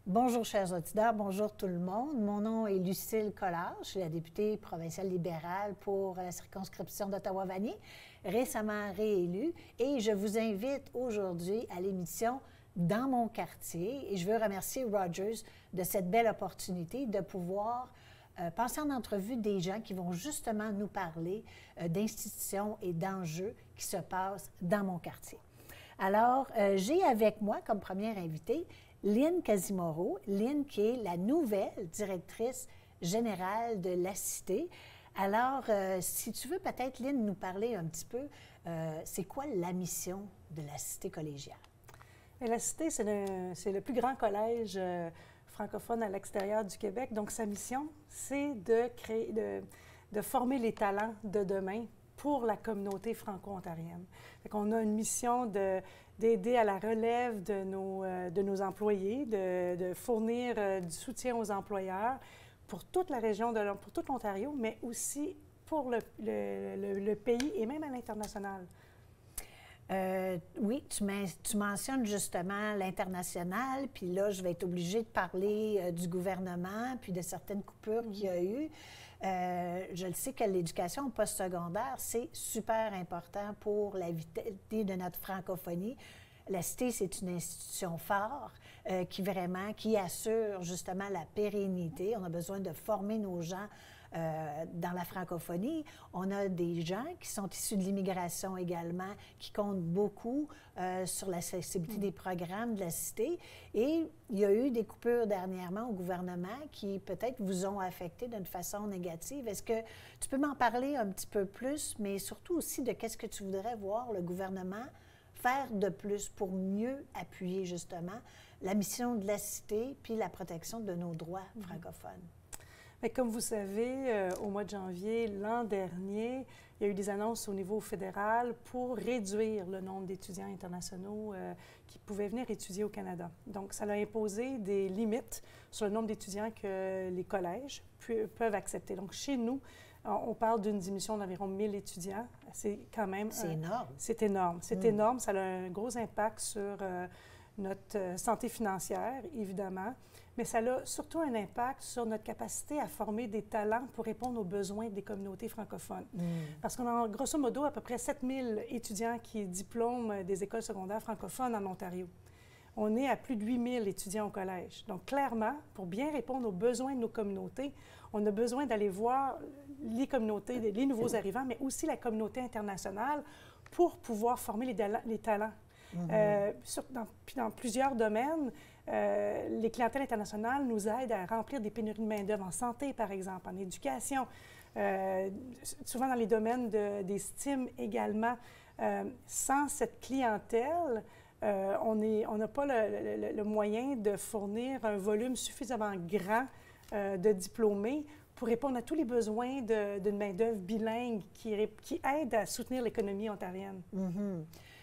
Bonjour, chers auditeurs, bonjour tout le monde. Mon nom est Lucille Collard, je suis la députée provinciale libérale pour la circonscription d'Ottawa-Vanier, récemment réélue, et je vous invite aujourd'hui à l'émission Dans mon quartier. Et je veux remercier Rogers de cette belle opportunité de pouvoir passer en entrevue des gens qui vont justement nous parler d'institutions et d'enjeux qui se passent dans mon quartier. Alors, j'ai avec moi comme première invitée Lynn Casimiro, Lynn qui est la nouvelle directrice générale de la Cité. Alors, si tu veux peut-être, Lynn, nous parler un petit peu, c'est quoi la mission de la Cité collégiale? Et la Cité, c'est le plus grand collège francophone à l'extérieur du Québec. Donc, sa mission, c'est de créer, de former les talents de demain pour la communauté franco-ontarienne. On a une mission d'aider à la relève de nos employés, de fournir du soutien aux employeurs pour toute la région, pour tout l'Ontario, mais aussi pour le pays et même à l'international. Oui, tu mentionnes justement l'international, puis là, je vais être obligée de parler du gouvernement, puis de certaines coupures qu'il y a eu. Je le sais que l'éducation postsecondaire, c'est super important pour la vitalité de notre francophonie. La Cité, c'est une institution phare qui assure justement la pérennité. On a besoin de former nos gens dans la francophonie. On a des gens qui sont issus de l'immigration également, qui comptent beaucoup sur l'accessibilité des programmes de la Cité. Et il y a eu des coupures dernièrement au gouvernement qui peut-être vous ont affecté d'une façon négative. Est-ce que tu peux m'en parler un petit peu plus, mais surtout aussi de qu'est-ce que tu voudrais voir le gouvernement faire de plus pour mieux appuyer justement la mission de la Cité puis la protection de nos droits francophones? Mais comme vous savez, au mois de janvier l'an dernier, il y a eu des annonces au niveau fédéral pour réduire le nombre d'étudiants internationaux qui pouvaient venir étudier au Canada. Donc, ça a imposé des limites sur le nombre d'étudiants que les collèges peuvent accepter. Donc, chez nous, on parle d'une diminution d'environ 1000 étudiants. C'est quand même... C'est énorme. C'est énorme. C'est énorme. Ça a un gros impact sur notre santé financière, évidemment, mais ça a surtout un impact sur notre capacité à former des talents pour répondre aux besoins des communautés francophones. Parce qu'on a, grosso modo, à peu près 7000 étudiants qui diplôment des écoles secondaires francophones en Ontario. On est à plus de 8000 étudiants au collège. Donc, clairement, pour bien répondre aux besoins de nos communautés, on a besoin d'aller voir les communautés, les nouveaux arrivants, mais aussi la communauté internationale pour pouvoir former les talents. Dans plusieurs domaines, les clientèles internationales nous aident à remplir des pénuries de main-d'œuvre en santé, par exemple, en éducation, souvent dans les domaines des STEAM également. Sans cette clientèle, on n'a pas le moyen de fournir un volume suffisamment grand de diplômés pour répondre à tous les besoins d'une main-d'œuvre bilingue qui aide à soutenir l'économie ontarienne.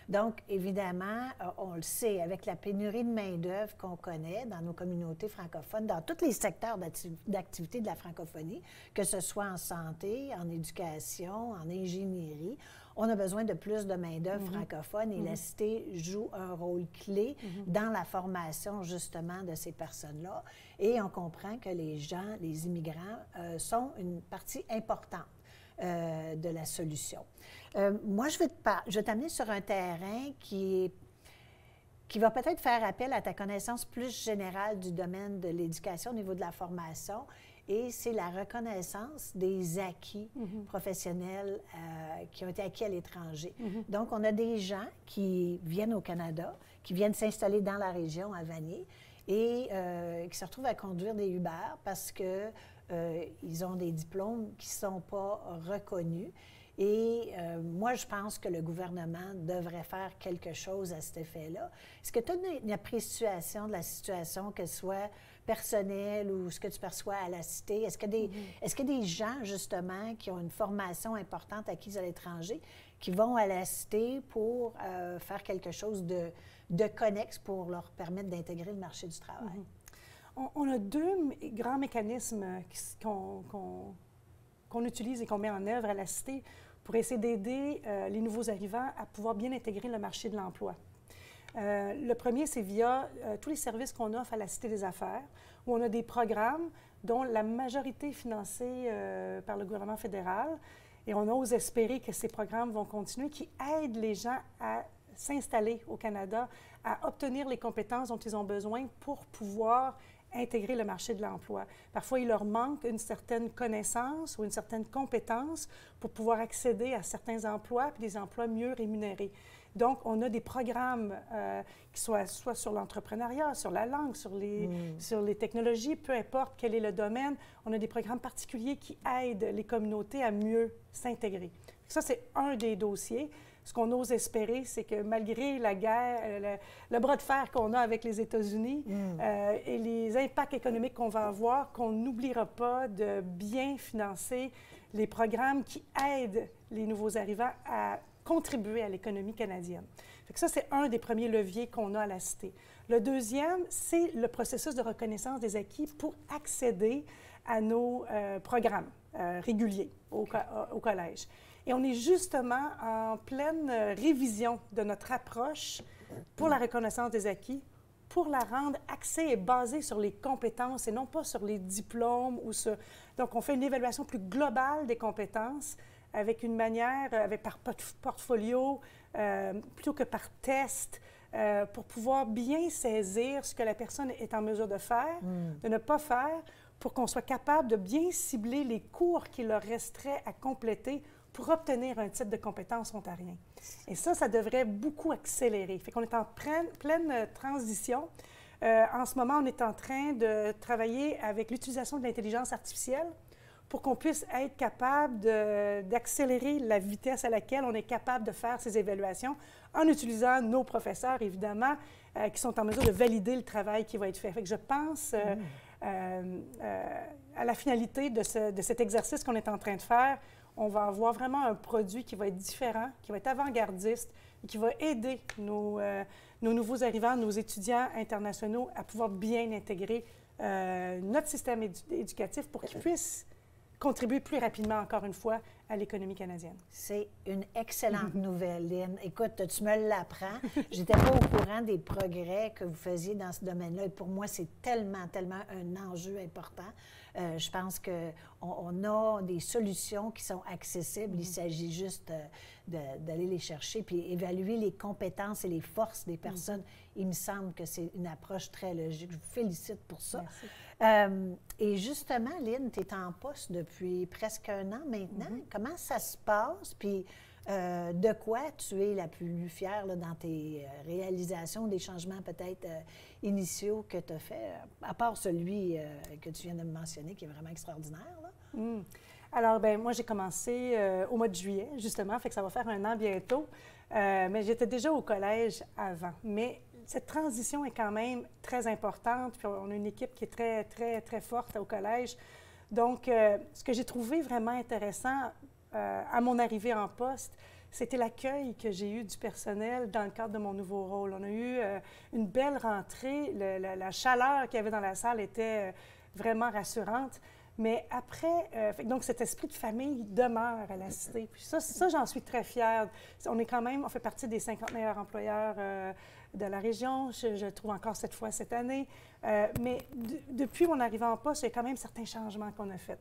Donc, évidemment, on le sait, avec la pénurie de main-d'œuvre qu'on connaît dans nos communautés francophones, dans tous les secteurs d'activité de la francophonie, que ce soit en santé, en éducation, en ingénierie, on a besoin de plus de main-d'œuvre francophone et la Cité joue un rôle clé dans la formation, justement, de ces personnes-là. Et on comprend que les gens, les immigrants, sont une partie importante de la solution. Moi, je vais t'amener sur un terrain qui va peut-être faire appel à ta connaissance plus générale du domaine de l'éducation au niveau de la formation, et c'est la reconnaissance des acquis professionnels qui ont été acquis à l'étranger. Donc, on a des gens qui viennent au Canada, qui viennent s'installer dans la région, à Vanier, et qui se retrouvent à conduire des Uber parce que ils ont des diplômes qui ne sont pas reconnus. Et moi, je pense que le gouvernement devrait faire quelque chose à cet effet-là. Est-ce que tu as une appréciation de la situation, qu'elle soit personnelle ou ce que tu perçois à la Cité? Est-ce qu'il y a des gens, justement, qui ont une formation importante acquise à l'étranger, qui vont à la Cité pour faire quelque chose de connexe pour leur permettre d'intégrer le marché du travail? On a deux grands mécanismes qu'on utilise et qu'on met en œuvre à la Cité pour essayer d'aider les nouveaux arrivants à pouvoir bien intégrer le marché de l'emploi. Le premier, c'est via tous les services qu'on offre à la Cité des Affaires, où on a des programmes dont la majorité est financée par le gouvernement fédéral. Et on ose espérer que ces programmes vont continuer, qui aident les gens à s'installer au Canada, à obtenir les compétences dont ils ont besoin pour pouvoir intégrer le marché de l'emploi. Parfois, il leur manque une certaine connaissance ou une certaine compétence pour pouvoir accéder à certains emplois, puis des emplois mieux rémunérés. Donc, on a des programmes qui soient soit sur l'entrepreneuriat, sur la langue, sur les technologies, peu importe quel est le domaine. On a des programmes particuliers qui aident les communautés à mieux s'intégrer. Ça, c'est un des dossiers. Ce qu'on ose espérer, c'est que malgré la guerre, le bras de fer qu'on a avec les États-Unis et les impacts économiques qu'on va avoir, qu'on n'oubliera pas de bien financer les programmes qui aident les nouveaux arrivants à contribuer à l'économie canadienne. Fait que ça, c'est un des premiers leviers qu'on a à la Cité. Le deuxième, c'est le processus de reconnaissance des acquis pour accéder à nos programmes réguliers au collège. Et on est justement en pleine révision de notre approche pour la reconnaissance des acquis, pour la rendre axée et basée sur les compétences et non pas sur les diplômes ou sur... Donc, on fait une évaluation plus globale des compétences avec une manière, par portfolio, plutôt que par test, pour pouvoir bien saisir ce que la personne est en mesure de faire, de ne pas faire, pour qu'on soit capable de bien cibler les cours qu'il leur resterait à compléter pour obtenir un titre de compétence ontarien. Et ça devrait beaucoup accélérer. Fait qu'on est en pleine transition. En ce moment, on est en train de travailler avec l'utilisation de l'intelligence artificielle pour qu'on puisse être capable d'accélérer la vitesse à laquelle on est capable de faire ces évaluations en utilisant nos professeurs, évidemment, qui sont en mesure de valider le travail qui va être fait. Fait que je pense à la finalité de cet exercice qu'on est en train de faire. On va avoir vraiment un produit qui va être différent, qui va être avant-gardiste et qui va aider nos nouveaux arrivants, nos étudiants internationaux à pouvoir bien intégrer notre système éducatif pour qu'ils puissent contribuer plus rapidement, encore une fois, à l'économie canadienne. C'est une excellente nouvelle, Lynn. Écoute, tu me l'apprends. Je n'étais pas au courant des progrès que vous faisiez dans ce domaine-là. Et pour moi, c'est tellement un enjeu important. Je pense qu'on a des solutions qui sont accessibles. Il s'agit juste d'aller les chercher puis évaluer les compétences et les forces des personnes. Il me semble que c'est une approche très logique. Je vous félicite pour ça. Et justement, Lynn, tu es en poste depuis presque 1 an maintenant. Comment ça se passe? Puis de quoi tu es la plus fière là, dans tes réalisations, des changements peut-être initiaux que tu as fait, à part celui que tu viens de me mentionner, qui est vraiment extraordinaire, là? Alors, bien, moi, j'ai commencé au mois de juillet, justement, fait que ça va faire 1 an bientôt. Mais j'étais déjà au collège avant. Mais cette transition est quand même très importante. Puis on a une équipe qui est très, très, très forte au collège. Donc, ce que j'ai trouvé vraiment intéressant à mon arrivée en poste, c'était l'accueil que j'ai eu du personnel dans le cadre de mon nouveau rôle. On a eu une belle rentrée. La chaleur qu'il y avait dans la salle était vraiment rassurante. Mais après, donc cet esprit de famille demeure à la Cité. Puis ça j'en suis très fière. On fait partie des 50 meilleurs employeurs de la région, je trouve encore cette fois cette année. Mais depuis mon arrivée en poste, il y a quand même certains changements qu'on a faits.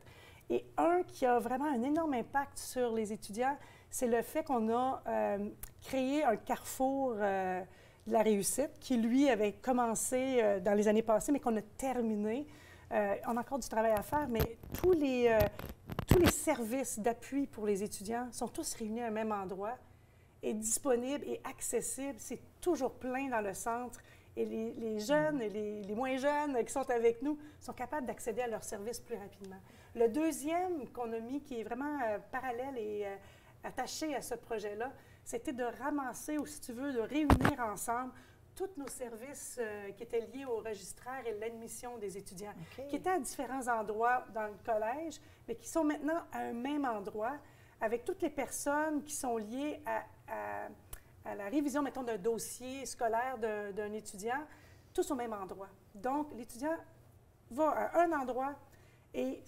Et un qui a vraiment un énorme impact sur les étudiants, c'est le fait qu'on a créé un carrefour de la réussite qui, lui, avait commencé dans les années passées, mais qu'on a terminé. On a encore du travail à faire, mais tous les services d'appui pour les étudiants sont tous réunis à un même endroit et disponibles et accessibles. C'est toujours plein dans le centre. Et les jeunes et les moins jeunes qui sont avec nous sont capables d'accéder à leurs services plus rapidement. Le deuxième qu'on a mis, qui est vraiment parallèle et attaché à ce projet-là, c'était de ramasser, ou si tu veux, de réunir ensemble tous nos services qui étaient liés au registraire et l'admission des étudiants, qui étaient à différents endroits dans le collège, mais qui sont maintenant à un même endroit, avec toutes les personnes qui sont liées à la révision, mettons, d'un dossier scolaire d'un étudiant, tous au même endroit. Donc, l'étudiant va à un endroit et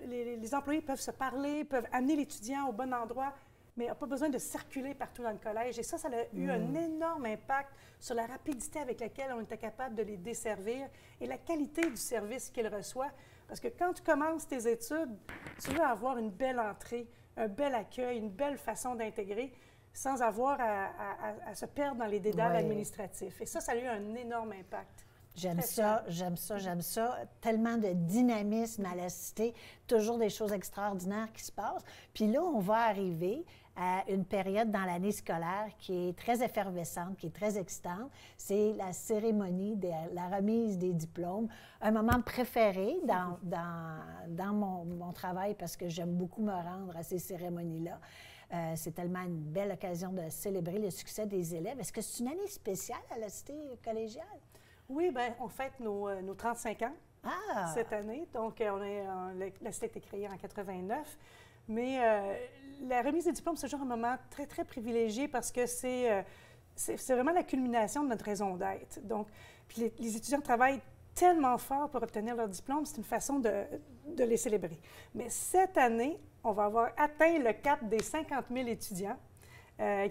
les employés peuvent se parler, peuvent amener l'étudiant au bon endroit, mais n'a pas besoin de circuler partout dans le collège. Et ça a eu un énorme impact sur la rapidité avec laquelle on était capable de les desservir et la qualité du service qu'ils reçoivent. Parce que quand tu commences tes études, tu veux avoir une belle entrée, un bel accueil, une belle façon d'intégrer sans avoir à se perdre dans les dédales administratifs. Et ça a eu un énorme impact. J'aime ça, j'aime ça, j'aime ça. Tellement de dynamisme à la cité, toujours des choses extraordinaires qui se passent. Puis là, on va arriver à une période dans l'année scolaire qui est très effervescente, qui est très excitante. C'est la cérémonie de la remise des diplômes. Un moment préféré dans mon travail parce que j'aime beaucoup me rendre à ces cérémonies-là. C'est tellement une belle occasion de célébrer le succès des élèves. Est-ce que c'est une année spéciale à la cité collégiale? Oui, bien, on fête nos 35 ans cette année. Donc, la cité a été créée en 89. Mais la remise des diplômes, c'est toujours un moment très, très privilégié parce que c'est vraiment la culmination de notre raison d'être. Donc, puis les étudiants travaillent tellement fort pour obtenir leur diplôme, c'est une façon de les célébrer. Mais cette année, on va avoir atteint le cap des 50 000 étudiants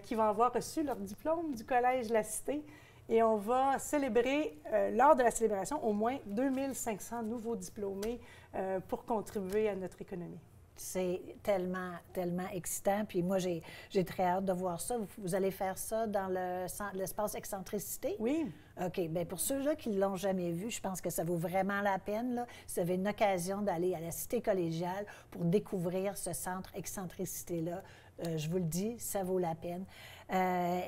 qui vont avoir reçu leur diplôme du Collège La Cité. Et on va célébrer, lors de la célébration, au moins 2500 nouveaux diplômés pour contribuer à notre économie. C'est tellement, tellement excitant. Puis moi, j'ai très hâte de voir ça. Vous allez faire ça dans l'espace Excentricité? Oui. OK. Bien, pour ceux-là qui ne l'ont jamais vu, je pense que ça vaut vraiment la peine, là. Si vous avez une occasion d'aller à la Cité collégiale pour découvrir ce centre Excentricité-là, je vous le dis, ça vaut la peine.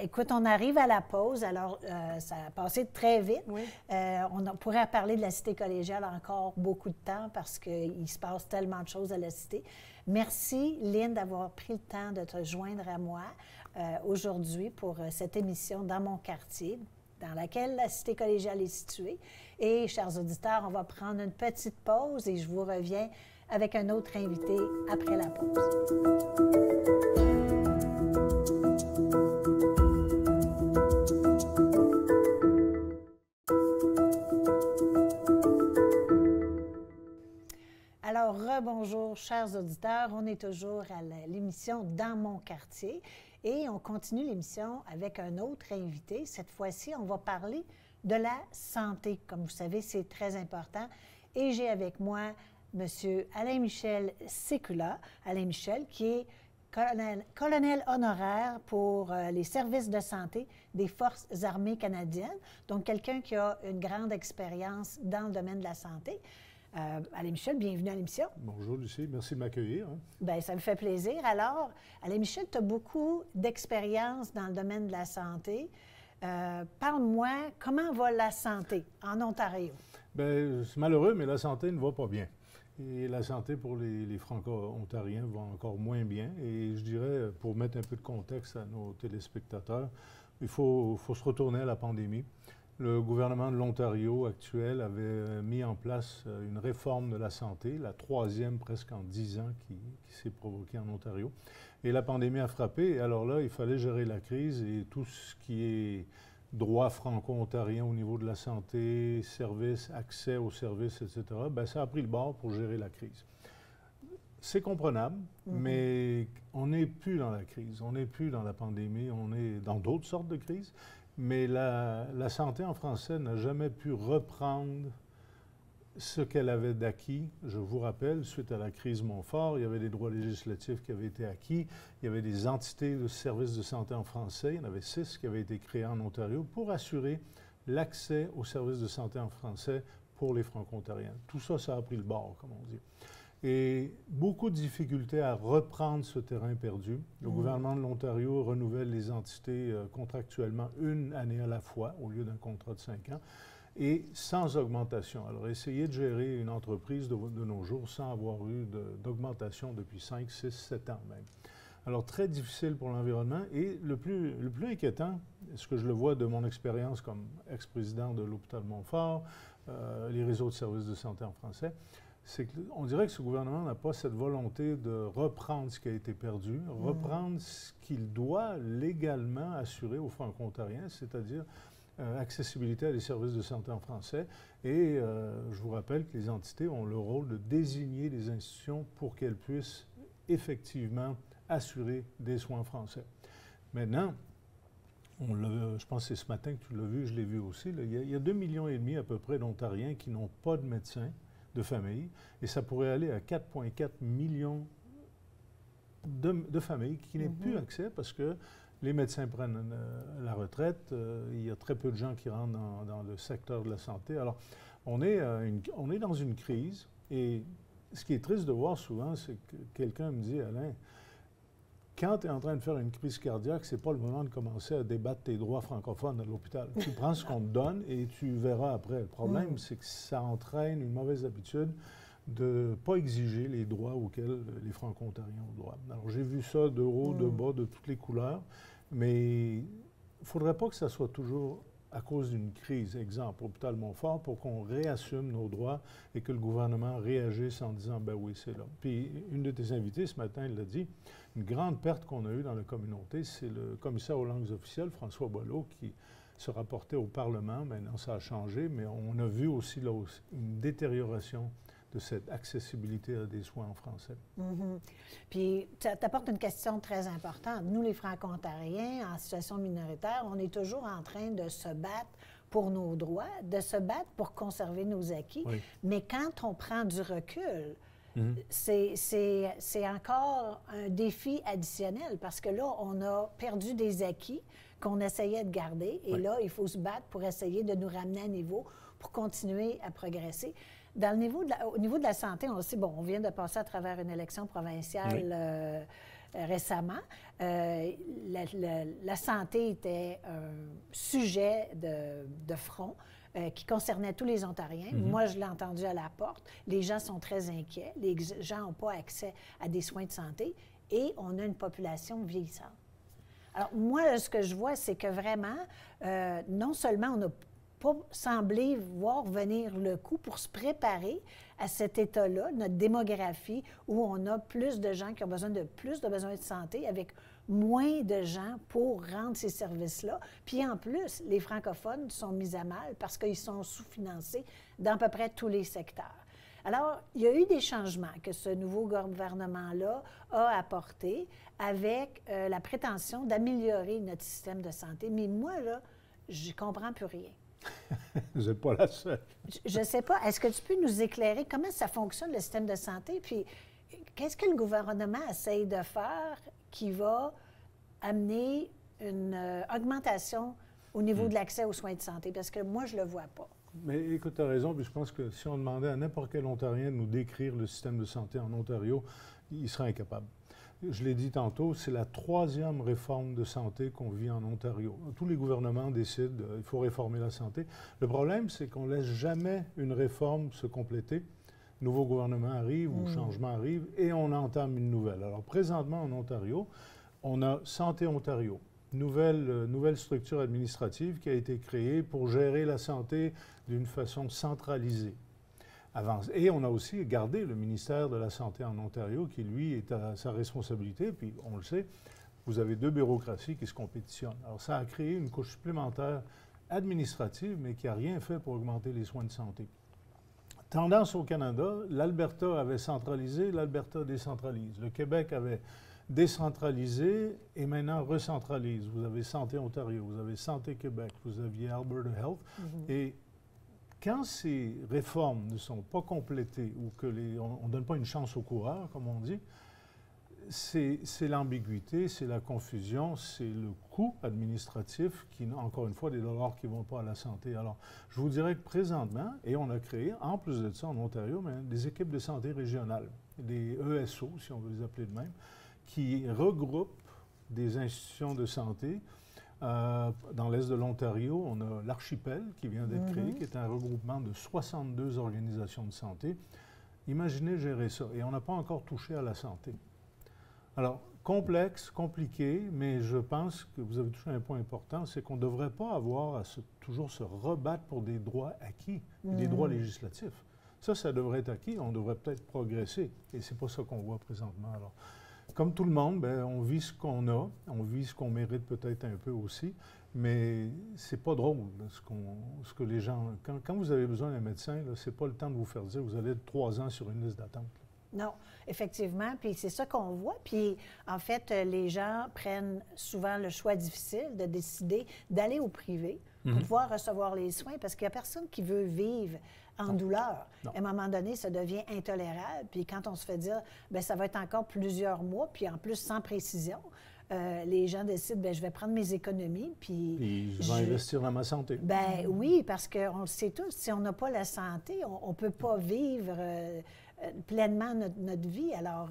Écoute, on arrive à la pause, alors ça a passé très vite. Oui. On pourrait parler de la Cité collégiale encore beaucoup de temps parce qu'il se passe tellement de choses à la Cité. Merci, Lynn, d'avoir pris le temps de te joindre à moi aujourd'hui pour cette émission Dans mon quartier, dans laquelle la Cité collégiale est située. Et, chers auditeurs, on va prendre une petite pause et je vous reviens avec un autre invité après la pause. Alors, rebonjour, chers auditeurs. On est toujours à l'émission Dans mon quartier et on continue l'émission avec un autre invité. Cette fois-ci, on va parler de la santé. Comme vous savez, c'est très important. Et j'ai avec moi M. Alain-Michel Sécula. Alain-Michel, qui est colonel honoraire pour les services de santé des Forces armées canadiennes. Donc, quelqu'un qui a une grande expérience dans le domaine de la santé. Alain-Michel, bienvenue à l'émission. Bonjour, Lucie. Merci de m'accueillir. Bien, ça me fait plaisir. Alors, Alain-Michel, tu as beaucoup d'expérience dans le domaine de la santé. Parle-moi, comment va la santé en Ontario? Bien, c'est malheureux, mais la santé ne va pas bien. Et la santé pour les Franco-Ontariens va encore moins bien. Et je dirais, pour mettre un peu de contexte à nos téléspectateurs, il faut se retourner à la pandémie. Le gouvernement de l'Ontario actuel avait mis en place une réforme de la santé, la troisième presque en 10 ans qui s'est provoquée en Ontario. Et la pandémie a frappé. Et alors là, il fallait gérer la crise et tout ce qui est droit franco-ontarien au niveau de la santé, services, accès aux services, etc., bien, ça a pris le bord pour gérer la crise. C'est comprenable, mais on n'est plus dans la crise, on n'est plus dans la pandémie, on est dans d'autres sortes de crises. Mais la santé en français n'a jamais pu reprendre ce qu'elle avait d'acquis. Je vous rappelle, suite à la crise Montfort, il y avait des droits législatifs qui avaient été acquis. Il y avait des entités de services de santé en français. Il y en avait 6 qui avaient été créées en Ontario pour assurer l'accès aux services de santé en français pour les Franco-Ontariens. Tout ça, ça a pris le bord, comme on dit. Et beaucoup de difficultés à reprendre ce terrain perdu. Le gouvernement de l'Ontario renouvelle les entités contractuellement une année à la fois, au lieu d'un contrat de 5 ans, et sans augmentation. Alors, essayez de gérer une entreprise de nos jours sans avoir eu d'augmentation depuis 5, 6, 7 ans même. Alors, très difficile pour l'environnement. Et le plus inquiétant, ce que je le vois de mon expérience comme ex-président de l'hôpital Montfort, les réseaux de services de santé en français, c'est qu'on dirait que ce gouvernement n'a pas cette volonté de reprendre ce qui a été perdu, reprendre ce qu'il doit légalement assurer aux Franco-Ontariens, c'est-à-dire accessibilité à des services de santé en français. Et je vous rappelle que les entités ont le rôle de désigner des institutions pour qu'elles puissent effectivement assurer des soins en français. Maintenant, je pense que c'est ce matin que tu l'as vu, je l'ai vu aussi, là, il y a 2,5 millions à peu près d'Ontariens qui n'ont pas de médecin de famille, et ça pourrait aller à 4,4 millions de familles qui n'aient plus accès parce que les médecins prennent la retraite, il y a très peu de gens qui rentrent dans le secteur de la santé. Alors, on est dans une crise, et ce qui est triste de voir souvent, c'est que quelqu'un me dit, Alain, quand tu es en train de faire une crise cardiaque, c'est pas le moment de commencer à débattre tes droits francophones à l'hôpital. Tu prends ce qu'on te donne et tu verras après. Le problème, c'est que ça entraîne une mauvaise habitude de ne pas exiger les droits auxquels les Franco-Ontariens ont droit. Alors, j'ai vu ça de haut, de bas, de toutes les couleurs, mais il ne faudrait pas que ça soit toujours à cause d'une crise, exemple, hôpital Montfort, pour qu'on réassume nos droits et que le gouvernement réagisse en disant, ben oui, c'est là. Puis, une de tes invitées ce matin, elle l'a dit, une grande perte qu'on a eue dans la communauté, c'est le commissaire aux langues officielles, François Boileau, qui se rapportait au Parlement. Maintenant, ça a changé, mais on a vu aussi là une détérioration de cette accessibilité à des soins en français. Puis, tu apportes une question très importante. Nous, les Franco-Ontariens, en situation minoritaire, on est toujours en train de se battre pour nos droits, de se battre pour conserver nos acquis. Oui. Mais quand on prend du recul, c'est encore un défi additionnel parce que là, on a perdu des acquis qu'on essayait de garder et là, il faut se battre pour essayer de nous ramener à niveau pour continuer à progresser. Au niveau de la santé, on sait, bon, on vient de passer à travers une élection provinciale récemment. La santé était un sujet de front qui concernait tous les Ontariens. Moi, je l'ai entendu à la porte. Les gens sont très inquiets. Les gens n'ont pas accès à des soins de santé et on a une population vieillissante. Alors, moi, ce que je vois, c'est que vraiment, non seulement on n'a pas semblé voir venir le coup pour se préparer à cet état-là, notre démographie, où on a plus de gens qui ont besoin de plus de besoins de santé, avec moins de gens pour rendre ces services-là. Puis en plus, les francophones sont mis à mal parce qu'ils sont sous-financés dans à peu près tous les secteurs. Alors, il y a eu des changements que ce nouveau gouvernement-là a apportés avec la prétention d'améliorer notre système de santé. Mais moi, là, je ne comprends plus rien. Vous n'êtes pas la seule. Je ne sais pas. Est-ce que tu peux nous éclairer comment ça fonctionne, le système de santé? Puis, qu'est-ce que le gouvernement essaye de faire qui va amener une augmentation au niveau de l'accès aux soins de santé? Parce que moi, je ne le vois pas. Mais écoute, tu as raison. Puis je pense que si on demandait à n'importe quel Ontarien de nous décrire le système de santé en Ontario, il serait incapable. Je l'ai dit tantôt, c'est la 3e réforme de santé qu'on vit en Ontario. Tous les gouvernements décident qu'il faut réformer la santé. Le problème, c'est qu'on ne laisse jamais une réforme se compléter. Nouveau gouvernement arrive ou changement arrive et on entame une nouvelle. Alors présentement en Ontario, on a Santé Ontario, nouvelle structure administrative qui a été créée pour gérer la santé d'une façon centralisée. Et on a aussi gardé le ministère de la Santé en Ontario, qui, lui, est à sa responsabilité. Puis, on le sait, vous avez 2 bureaucraties qui se compétitionnent. Alors, ça a créé une couche supplémentaire administrative, mais qui n'a rien fait pour augmenter les soins de santé. Tendance au Canada, l'Alberta avait centralisé, l'Alberta décentralise. Le Québec avait décentralisé et maintenant recentralise. Vous avez Santé Ontario, vous avez Santé Québec, vous aviez Alberta Health. Et quand ces réformes ne sont pas complétées ou qu'on ne donne pas une chance aux coureurs, comme on dit, c'est l'ambiguïté, c'est la confusion, c'est le coût administratif qui, encore une fois, des dollars qui ne vont pas à la santé. Alors, je vous dirais que présentement, et on a créé, en plus de ça en Ontario, des équipes de santé régionales, des ESO, si on veut les appeler de même, qui regroupent des institutions de santé. Dans l'est de l'Ontario, on a l'Archipel qui vient d'être créé, qui est un regroupement de 62 organisations de santé. Imaginez gérer ça. Et on n'a pas encore touché à la santé. Alors, complexe, compliqué, mais je pense que vous avez touché un point important, c'est qu'on ne devrait pas avoir à toujours se rebattre pour des droits acquis, des droits législatifs. Ça devrait être acquis, on devrait peut-être progresser. Et c'est pas ça qu'on voit présentement. Alors, comme tout le monde, on vit ce qu'on a, on vit ce qu'on mérite peut-être un peu aussi, Mais c'est pas drôle, là, ce que les gens... Quand vous avez besoin d'un médecin, ce n'est pas le temps de vous faire dire vous allez être 3 ans sur une liste d'attente. Non, effectivement, puis c'est ça qu'on voit. Puis en fait, les gens prennent souvent le choix difficile de décider d'aller au privé pour pouvoir recevoir les soins parce qu'il n'y a personne qui veut vivre en douleur. Non. À un moment donné, ça devient intolérable. Puis quand on se fait dire, bien, ça va être encore plusieurs mois, puis en plus sans précision, les gens décident, bien, je vais prendre mes économies, puis je vais investir dans ma santé. Bien oui, parce qu'on le sait tous, si on n'a pas la santé, on ne peut pas vivre pleinement notre vie. Alors,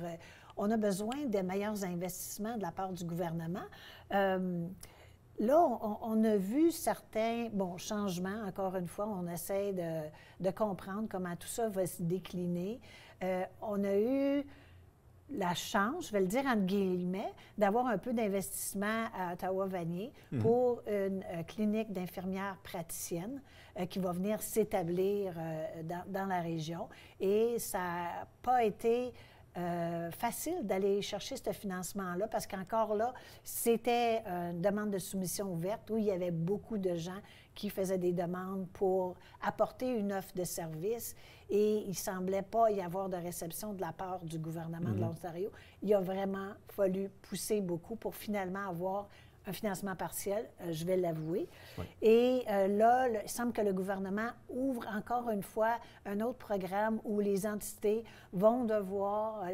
on a besoin de meilleurs investissements de la part du gouvernement. Là, on a vu certains changements. Encore une fois, on essaie de comprendre comment tout ça va se décliner. On a eu la chance, je vais le dire entre guillemets, d'avoir un peu d'investissement à Ottawa-Vanier pour une clinique d'infirmières praticiennes qui va venir s'établir dans la région. Et ça n'a pas été facile d'aller chercher ce financement-là parce qu'encore là, c'était une demande de soumission ouverte où il y avait beaucoup de gens qui faisaient des demandes pour apporter une offre de service et il ne semblait pas y avoir de réception de la part du gouvernement de l'Ontario. Il a vraiment fallu pousser beaucoup pour finalement avoir un financement partiel, je vais l'avouer. Oui. Et là, il semble que le gouvernement ouvre encore une fois un autre programme où les entités vont devoir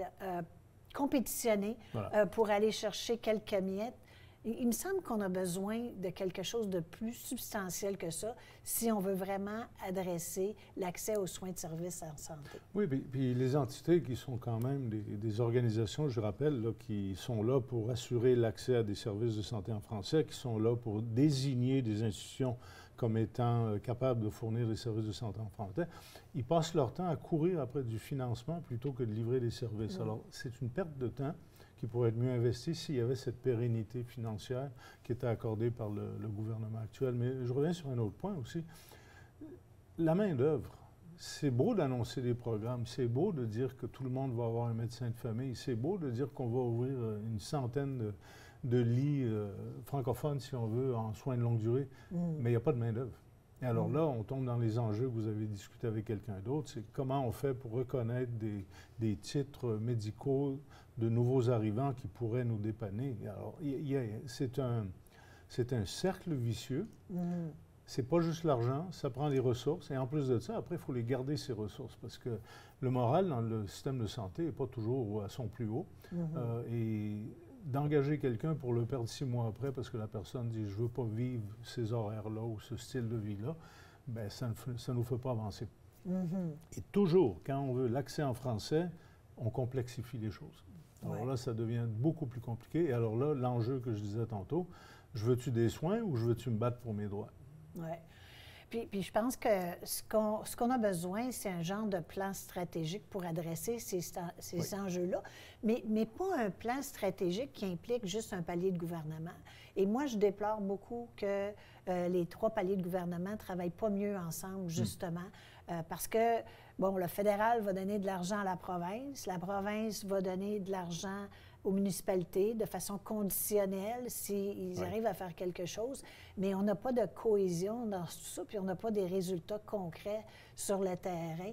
compétitionner pour aller chercher quelques miettes. Il me semble qu'on a besoin de quelque chose de plus substantiel que ça si on veut vraiment adresser l'accès aux soins de service en santé. Oui, puis les entités qui sont quand même des organisations, je rappelle, là, qui sont là pour assurer l'accès à des services de santé en français, qui sont là pour désigner des institutions comme étant capables de fournir des services de santé en français, ils passent leur temps à courir après du financement plutôt que de livrer des services. Alors, c'est une perte de temps qui pourrait être mieux investi s'il y avait cette pérennité financière qui était accordée par le gouvernement actuel. Mais je reviens sur un autre point aussi. La main-d'œuvre, c'est beau d'annoncer des programmes, c'est beau de dire que tout le monde va avoir un médecin de famille, c'est beau de dire qu'on va ouvrir une centaine de lits francophones, si on veut, en soins de longue durée, mais il n'y a pas de main-d'œuvre. Et alors là, on tombe dans les enjeux que vous avez discuté avec quelqu'un d'autre, c'est comment on fait pour reconnaître des titres médicaux de nouveaux arrivants qui pourraient nous dépanner. Alors, c'est un cercle vicieux. C'est pas juste l'argent, ça prend les ressources. Et en plus de ça, après, il faut les garder, ces ressources, parce que le moral dans le système de santé n'est pas toujours à son plus haut. Et d'engager quelqu'un pour le perdre 6 mois après parce que la personne dit « je ne veux pas vivre ces horaires-là ou ce style de vie-là », bien, ça ne nous fait pas avancer. Et toujours, quand on veut l'accès en français, on complexifie les choses. Alors là, ça devient beaucoup plus compliqué. Et alors là, l'enjeu que je disais tantôt, je veux-tu des soins ou je veux-tu me battre pour mes droits? Oui. Puis je pense que ce qu'on a besoin, c'est un genre de plan stratégique pour adresser ces enjeux-là, mais pas un plan stratégique qui implique juste un palier de gouvernement. Et moi, je déplore beaucoup que les 3 paliers de gouvernement ne travaillent pas mieux ensemble, justement, parce que, bon, le fédéral va donner de l'argent à la province va donner de l'argent aux municipalités de façon conditionnelle s'ils arrivent à faire quelque chose, mais on n'a pas de cohésion dans tout ça, puis on n'a pas des résultats concrets sur le terrain.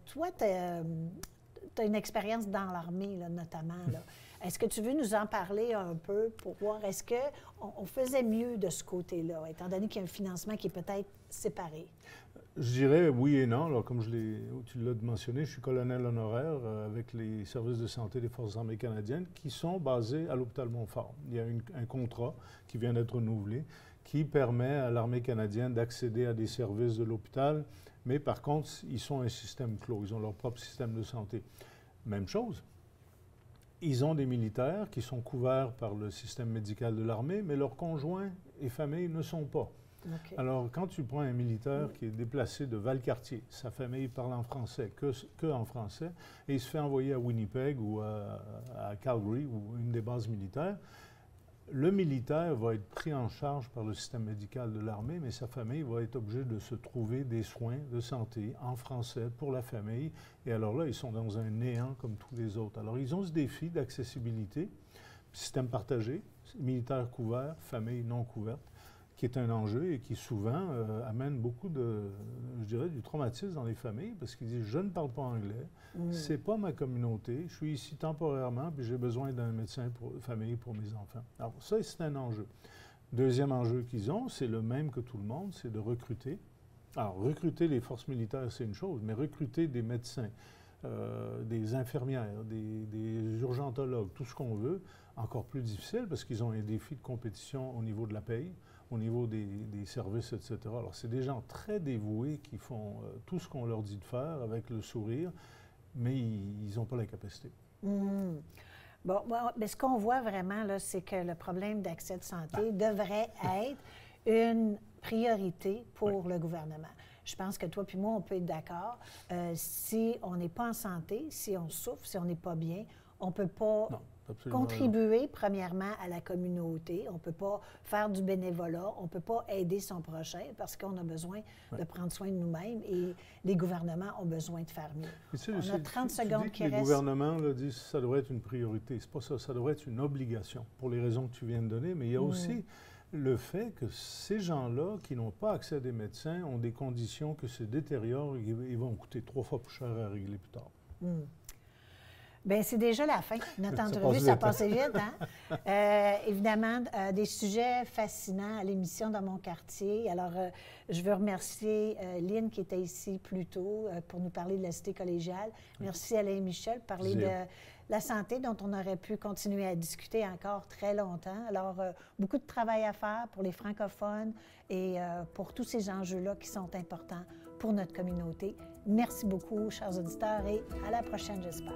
Toi, tu as une expérience dans l'armée, là, notamment. Là. Est-ce que tu veux nous en parler un peu pour voir, est-ce qu'on faisait mieux de ce côté-là, étant donné qu'il y a un financement qui est peut-être séparé? Je dirais oui et non. Alors, comme tu l'as mentionné, je suis colonel honoraire avec les services de santé des Forces armées canadiennes qui sont basés à l'hôpital Montfort. Il y a un contrat qui vient d'être renouvelé qui permet à l'armée canadienne d'accéder à des services de l'hôpital, mais par contre, ils sont un système clos. Ils ont leur propre système de santé. Même chose. Ils ont des militaires qui sont couverts par le système médical de l'armée, mais leurs conjoints et familles ne sont pas. Okay. Alors, quand tu prends un militaire qui est déplacé de Valcartier, sa famille parle en français, que en français, et il se fait envoyer à Winnipeg ou à Calgary ou une des bases militaires, le militaire va être pris en charge par le système médical de l'armée, mais sa famille va être obligée de se trouver des soins de santé en français pour la famille. Et alors là, ils sont dans un néant comme tous les autres. Alors, ils ont ce défi d'accessibilité, système partagé, militaire couvert, famille non couverte, qui est un enjeu et qui souvent amène beaucoup je dirais, du traumatisme dans les familles parce qu'ils disent « je ne parle pas anglais, c'est pas ma communauté, je suis ici temporairement puis j'ai besoin d'un médecin pour famille pour mes enfants ». Alors ça, c'est un enjeu. Deuxième enjeu qu'ils ont, c'est le même que tout le monde, c'est de recruter. Alors, recruter les forces militaires, c'est une chose, mais recruter des médecins, des infirmières, des urgentologues, tout ce qu'on veut, encore plus difficile parce qu'ils ont un défi de compétition au niveau de la paye, au niveau des services, etc. Alors, c'est des gens très dévoués qui font tout ce qu'on leur dit de faire avec le sourire, mais ils n'ont pas la capacité. Bon, mais ce qu'on voit vraiment, là, c'est que le problème d'accès de santé devrait être une priorité pour le gouvernement. Je pense que toi puis moi, on peut être d'accord. Si on n'est pas en santé, si on souffre, si on n'est pas bien, on ne peut pas contribuer, premièrement, à la communauté. On ne peut pas faire du bénévolat. On ne peut pas aider son prochain parce qu'on a besoin de prendre soin de nous-mêmes et les gouvernements ont besoin de faire mieux. On a 30 secondes qui restent. Les gouvernements disent que ça devrait être une priorité. C'est pas ça. Ça devrait être une obligation pour les raisons que tu viens de donner. Mais il y a aussi le fait que ces gens-là qui n'ont pas accès à des médecins ont des conditions que se détériorent et ils vont coûter 3 fois plus cher à régler plus tard. Bien, c'est déjà la fin de notre entrevue. Ça passait vite, hein? Évidemment, des sujets fascinants à l'émission Dans mon quartier. Alors, je veux remercier Lynn qui était ici plus tôt pour nous parler de la cité collégiale. Merci Alain Michel pour parler de la santé dont on aurait pu continuer à discuter encore très longtemps. Alors, beaucoup de travail à faire pour les francophones et pour tous ces enjeux-là qui sont importants pour notre communauté. Merci beaucoup, chers auditeurs, et à la prochaine, j'espère.